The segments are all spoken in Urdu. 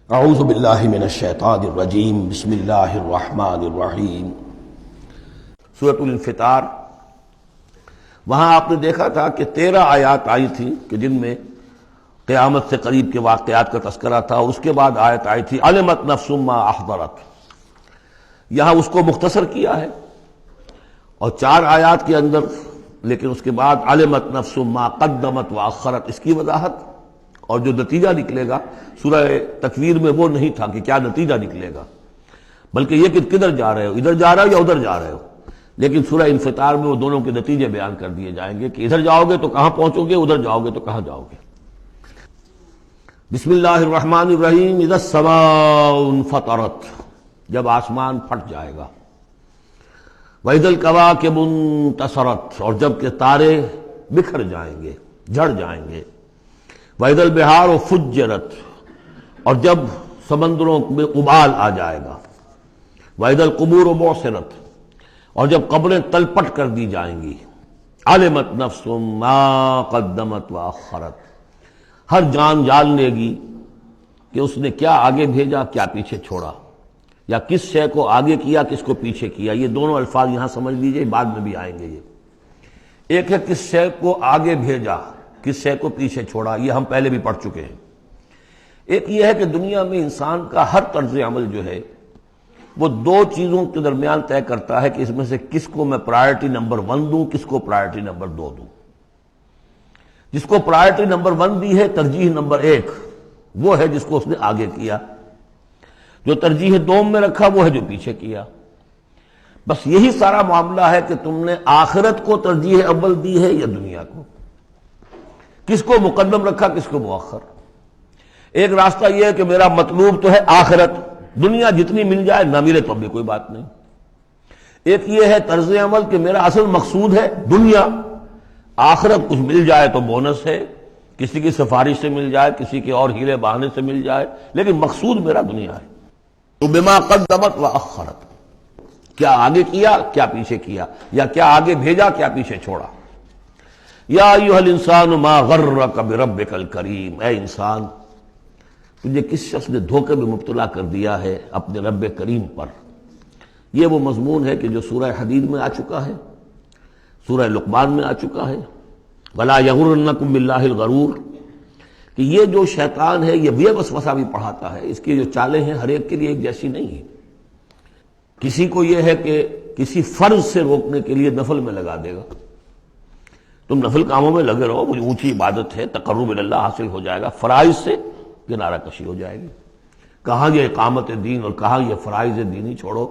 اعوذ باللہ من الشیطان الرجیم بسم اللہ الرحمن الرحیم۔ سورۃ الانفطار، وہاں آپ نے دیکھا تھا کہ 13 آیات آئی تھی کہ جن میں قیامت سے قریب کے واقعات کا تذکرہ تھا، اور اس کے بعد آیت آئی تھی علمت نفس ما احضرت۔ یہاں اس کو مختصر کیا ہے اور 4 آیات کے اندر، لیکن اس کے بعد علمت نفس ما قدمت واخرت، اس کی وضاحت اور جو نتیجہ نکلے گا سورہ تکویر میں وہ نہیں تھا کہ کیا نتیجہ نکلے گا، بلکہ یہ کہ کدھر جا رہے ہو، ادھر جا رہے ہو یا ادھر جا رہے ہو۔ لیکن سورہ انفطار میں وہ دونوں کے نتیجے بیان کر دیے جائیں گے کہ ادھر جاؤ گے تو کہاں پہنچو گے، ادھر جاؤ گے تو کہاں جاؤ گے۔ بسم اللہ الرحمن الرحیم۔ اذا السماء انفطرت، جب آسمان پھٹ جائے گا۔ وَإِذَا الْكَوَاكِبُ انتَثَرَتْ، اور جب کہ تارے بکھر جائیں گے، جھڑ جائیں گے۔ وَإِذَا الْبِحَارُ فُجِّرَتْ، اور جب سمندروں میں ابال آ جائے گا۔ وَإِذَا الْقُبُورُ بُعْثِرَتْ، اور جب قبریں تلپٹ کر دی جائیں گی۔ عَلِمَتْ نَفْسٌ مَا قَدَّمَتْ وَأَخَّرَتْ، ہر جان جان لے گی کہ اس نے کیا آگے بھیجا، کیا پیچھے چھوڑا، یا کس شے کو آگے کیا، کس کو پیچھے کیا۔ یہ دونوں الفاظ یہاں سمجھ لیجئے، بعد میں بھی آئیں گے۔ یہ ایک ہے کس شے کو آگے بھیجا، کس شے کو پیچھے چھوڑا، یہ ہم پہلے بھی پڑھ چکے ہیں۔ ایک یہ ہے کہ دنیا میں انسان کا ہر طرز عمل جو ہے وہ 2 چیزوں کے درمیان طے کرتا ہے کہ اس میں سے کس کو میں پرائرٹی نمبر 1 دوں، کس کو پرائرٹی نمبر 2 دوں۔ جس کو پرائرٹی نمبر 1 دی ہے، ترجیح نمبر 1، وہ ہے جس کو اس نے آگے کیا۔ جو ترجیح 2 میں رکھا وہ ہے جو پیچھے کیا۔ بس یہی سارا معاملہ ہے کہ تم نے آخرت کو ترجیح اول دی ہے یا دنیا کو، کس کو مقدم رکھا، کس کو مؤخر۔ ایک راستہ یہ ہے کہ میرا مطلوب تو ہے آخرت، دنیا جتنی مل جائے نہ ملے تو بھی کوئی بات نہیں۔ ایک یہ ہے طرز عمل کہ میرا اصل مقصود ہے دنیا، آخرت کچھ مل جائے تو بونس ہے، کسی کی سفارش سے مل جائے، کسی کے اور ہیلے بہانے سے مل جائے، لیکن مقصود میرا دنیا ہے۔ تو بما قدمت واخرت، کیا آگے کیا، کیا پیچھے کیا، یا کیا آگے بھیجا، کیا پیچھے چھوڑا۔ یا ایھا الانسان ما غرک بربک الکریم، اے انسان تجھے کس شخص نے دھوکے میں مبتلا کر دیا ہے اپنے رب کریم پر۔ یہ وہ مضمون ہے کہ جو سورہ حدید میں آ چکا ہے، سورہ لقمان میں آ چکا ہے۔ ولا یغرنکم باللہ الغرور، کہ یہ جو شیطان ہے یہ وسوسہ بھی پڑھاتا ہے، اس کی جو چالیں ہیں ہر ایک کے لیے ایک جیسی نہیں ہیں۔ کسی کو یہ ہے کہ کسی فرض سے روکنے کے لیے نفل میں لگا دے گا، تم نفل کاموں میں لگے رہو، مجھے اونچی عبادت ہے، تقرب اللہ حاصل ہو جائے گا، فرائض سے کنارہ کشی ہو جائے گی۔ کہاں یہ اقامت دین اور کہاں یہ فرائض دینی چھوڑو،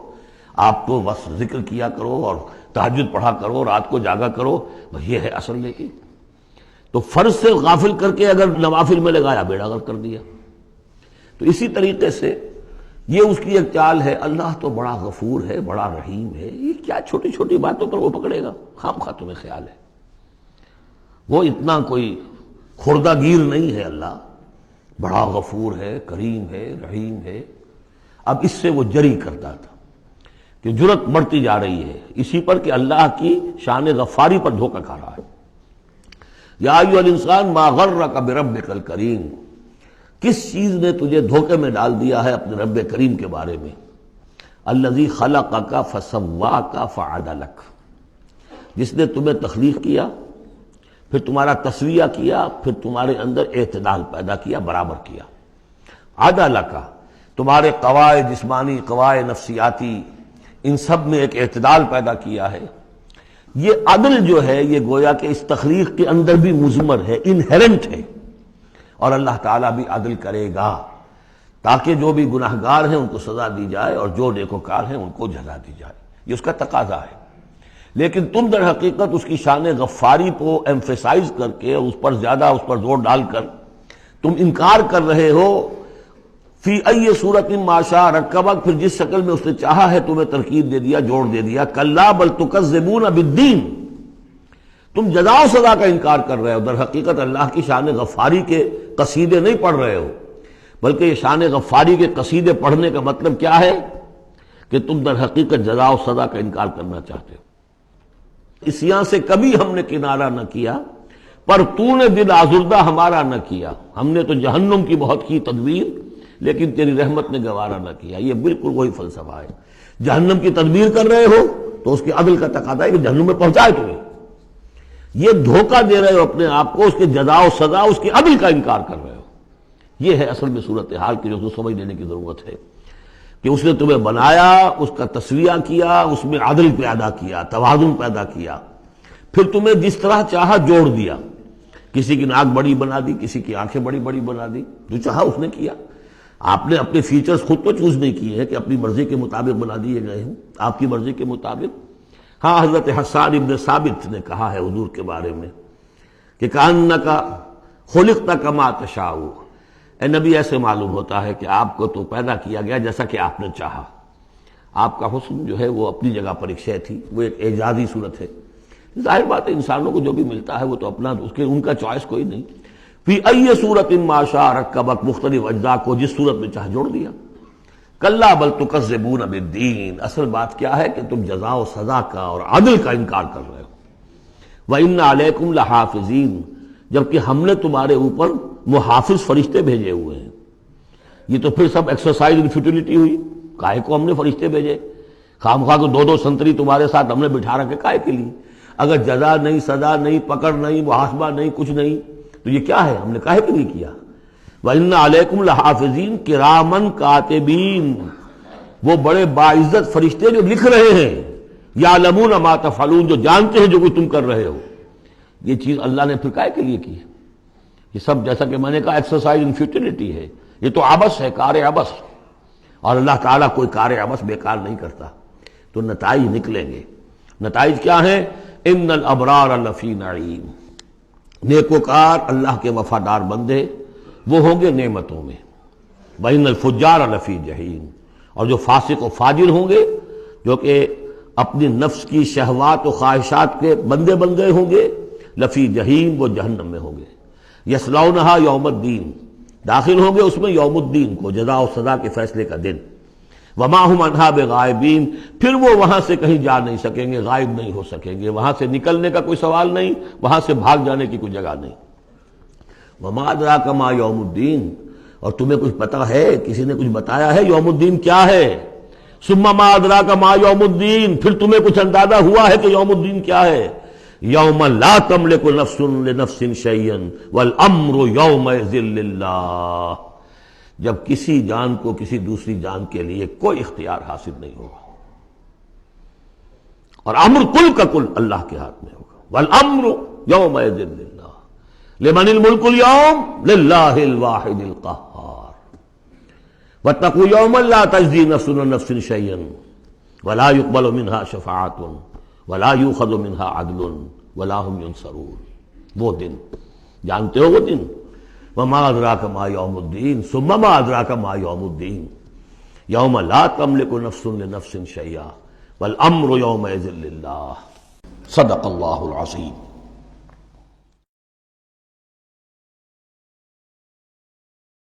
آپ تو بس ذکر کیا کرو اور تہجد پڑھا کرو، رات کو جاگا کرو، بس یہ ہے اصل۔ لیکن تو فرض سے غافل کر کے اگر نوافل میں لگایا، بیڑا غرق کر دیا۔ تو اسی طریقے سے یہ اس کی ایک چال ہے۔ اللہ تو بڑا غفور ہے، بڑا رحیم ہے، یہ کیا چھوٹی چھوٹی باتوں پر وہ پکڑے گا، خام خواہ تمہیں خیال ہے وہ اتنا کوئی خوردہ گیر نہیں ہے۔ اللہ بڑا غفور ہے، کریم ہے، رحیم ہے۔ اب اس سے وہ جری کرتا تھا کہ جرت بڑھتی جا رہی ہے اسی پر کہ اللہ کی شان غفاری پر دھوکہ کھا رہا ہے۔ یا ایھا الانسان ما غرک بربک الکریم، کس چیز نے تجھے دھوکے میں ڈال دیا ہے اپنے رب کریم کے بارے میں۔ الذی خلقک فسواک فعدلک، جس نے تمہیں تخلیق کیا، پھر تمہارا تسویہ کیا، پھر تمہارے اندر اعتدال پیدا کیا، برابر کیا۔ عدلک، تمہارے قواعد جسمانی، قواعد نفسیاتی، ان سب میں ایک اعتدال پیدا کیا ہے۔ یہ عدل جو ہے یہ گویا کہ اس تخلیق کے اندر بھی مضمر ہے، انہیرنٹ ہے، اور اللہ تعالیٰ بھی عدل کرے گا تاکہ جو بھی گناہگار ہیں ان کو سزا دی جائے اور جو نیکوکار ہیں ان کو جزا دی جائے۔ یہ اس کا تقاضا ہے۔ لیکن تم در حقیقت اس کی شان غفاری کو ایمفیسائز کر کے اس پر زیادہ اس پر زور ڈال کر تم انکار کر رہے ہو۔ فی ای صورت ما شاء رکبک، پھر جس شکل میں اس نے چاہا ہے تمہیں ترکیب دے دیا، جوڑ دے دیا۔ کلا بل تکذبون بالدین، تم جزا و سزا کا انکار کر رہے ہو، در حقیقت اللہ کی شان غفاری کے قصیدے نہیں پڑھ رہے ہو، بلکہ یہ شان غفاری کے قصیدے پڑھنے کا مطلب کیا ہے کہ تم در حقیقت جزا و سزا کا انکار کرنا چاہتے ہو۔ عصیاں سے کبھی ہم نے کنارہ نہ کیا، پر تو نے دل آزردہ ہمارا نہ کیا۔ ہم نے تو جہنم کی بہت کی تدبیر، لیکن تیری رحمت نے گوارا نہ کیا۔ یہ بالکل وہی فلسفہ ہے۔ جہنم کی تدبیر کر رہے ہو تو اس کے عدل کا تقاضا ہے کہ جہنم میں پہنچائے تمہیں۔ یہ دھوکہ دے رہے ہو اپنے آپ کو، اس کے جزا و سزا، اس کے عدل کا انکار کر رہے ہو۔ یہ ہے اصل میں صورتحال کی جو سمجھ لینے کی ضرورت ہے کہ اس نے تمہیں بنایا، اس کا تسویہ کیا، اس میں عدل پیدا کیا، توازن پیدا کیا، پھر تمہیں جس طرح چاہا جوڑ دیا۔ کسی کی ناک بڑی بنا دی، کسی کی آنکھیں بڑی بڑی بنا دی، جو چاہا اس نے کیا۔ آپ نے اپنے فیچرز خود تو چوز نہیں کیے ہیں کہ اپنی مرضی کے مطابق بنا دیے گئے ہیں، آپ کی مرضی کے مطابق۔ ہاں، حضرت حسان ابن ثابت نے کہا ہے حضور کے بارے میں کہ کأنک خلقت کما تشاء، اے نبی ایسے معلوم ہوتا ہے کہ آپ کو تو پیدا کیا گیا جیسا کہ آپ نے چاہا۔ آپ کا حسن جو ہے وہ اپنی جگہ پر ایک شے تھی، وہ ایک اعجازی صورت ہے۔ ظاہر بات ہے انسانوں کو جو بھی ملتا ہے وہ تو اپنا، اس کے ان کا چوائس کوئی نہیں۔ فی ای صورت ما شاء رکبک، مختلف اجزاء کو جس صورت میں چاہ جوڑ دیا۔ کلا بل تکذبون بالدین، اصل بات کیا ہے کہ تم جزا و سزا کا اور عدل کا انکار کر رہے ہو۔ وَإِنَّ عَلَيْكُمْ لَحَافِظِينَ، جبکہ ہم نے تمہارے اوپر محافظ فرشتے بھیجے ہوئے ہیں۔ یہ تو پھر سب ایکسرسائز ان فیوٹیلٹی ہوئی، کائے کو ہم نے فرشتے بھیجے؟ خام خواہ کو دو سنتری تمہارے ساتھ ہم نے بٹھا رکھے کائے کے لیے؟ اگر جزا نہیں، سزا نہیں، پکڑ نہیں، محاسبہ نہیں، کچھ نہیں تو یہ کیا ہے؟ ہم نے کاہے کے لیے کیا؟ وَإِنَّ عَلَيْكُمْ لَحَافِظِينَ كِرَامًا كَاتِبِينَ، وہ بڑے باعزت فرشتے جو لکھ رہے ہیں، يَعْلَمُونَ مَا تَفْعَلُونَ، جو جانتے ہیں جو کچھ تم کر رہے ہو۔ یہ چیز اللہ نے پھر کاہے کے لیے کی ہے؟ یہ سب جیسا کہ میں نے کہا ایکسرسائز ان فیوٹیلٹی ہے، یہ تو عبث ہے، کار عبث، اور اللہ تعالیٰ کوئی کار عبث بیکار نہیں کرتا۔ تو نتائج نکلیں گے۔ نتائج کیا ہیں؟ ان الابرار لفی نعیم، نیکوکار اللہ کے وفادار بندے وہ ہوں گے نعمتوں میں۔ وَإِنَّ الْفُجَّارَ لَفِي جَحِيمٍ، اور جو فاسق و فاجر ہوں گے، جو کہ اپنی نفس کی شہوات و خواہشات کے بندے ہوں گے، لفی جہیم، وہ جہنم میں ہوں گے۔ یصلونها یوم الدین، داخل ہوں گے اس میں یوم الدین کو، جزا و سزا کے فیصلے کا دن۔ وما هم عنها بغائبین، پھر وہ وہاں سے کہیں جا نہیں سکیں گے، غائب نہیں ہو سکیں گے، وہاں سے نکلنے کا کوئی سوال نہیں، وہاں سے بھاگ جانے کی کوئی جگہ نہیں۔ وما ادراک ما یوم الدین، اور تمہیں کچھ پتہ ہے، کسی نے کچھ بتایا ہے یوم الدین کیا ہے؟ ثم ما ادراک ما یوم الدین، پھر تمہیں کچھ اندازہ ہوا ہے کہ یوم الدین کیا ہے؟ یوم لا تملک نفس لنفس شیئا والامر یومئذ للہ، جب کسی جان کو کسی دوسری جان کے لیے کوئی اختیار حاصل نہیں ہوگا، اور امر کل کا کل اللہ کے ہاتھ میں ہوگا۔ والامر یومئذ للہ، لمن الملک اليوم للہ الواحد القہار۔ واتقوا یوما لا تجزی نفس عن نفس شیئا ولا يقبل منها شفاعۃ ولا یؤخذ منها عدل ولا هم ينصرون۔ وہ دن جانتے ہو، وہ دن وما ادراک ما یوم الدین ثم ما ادراک ما یوم الدین یوم لا تملک نفس لنفس شیئا والامر یومئذ للہ۔ صدق اللہ العظیم۔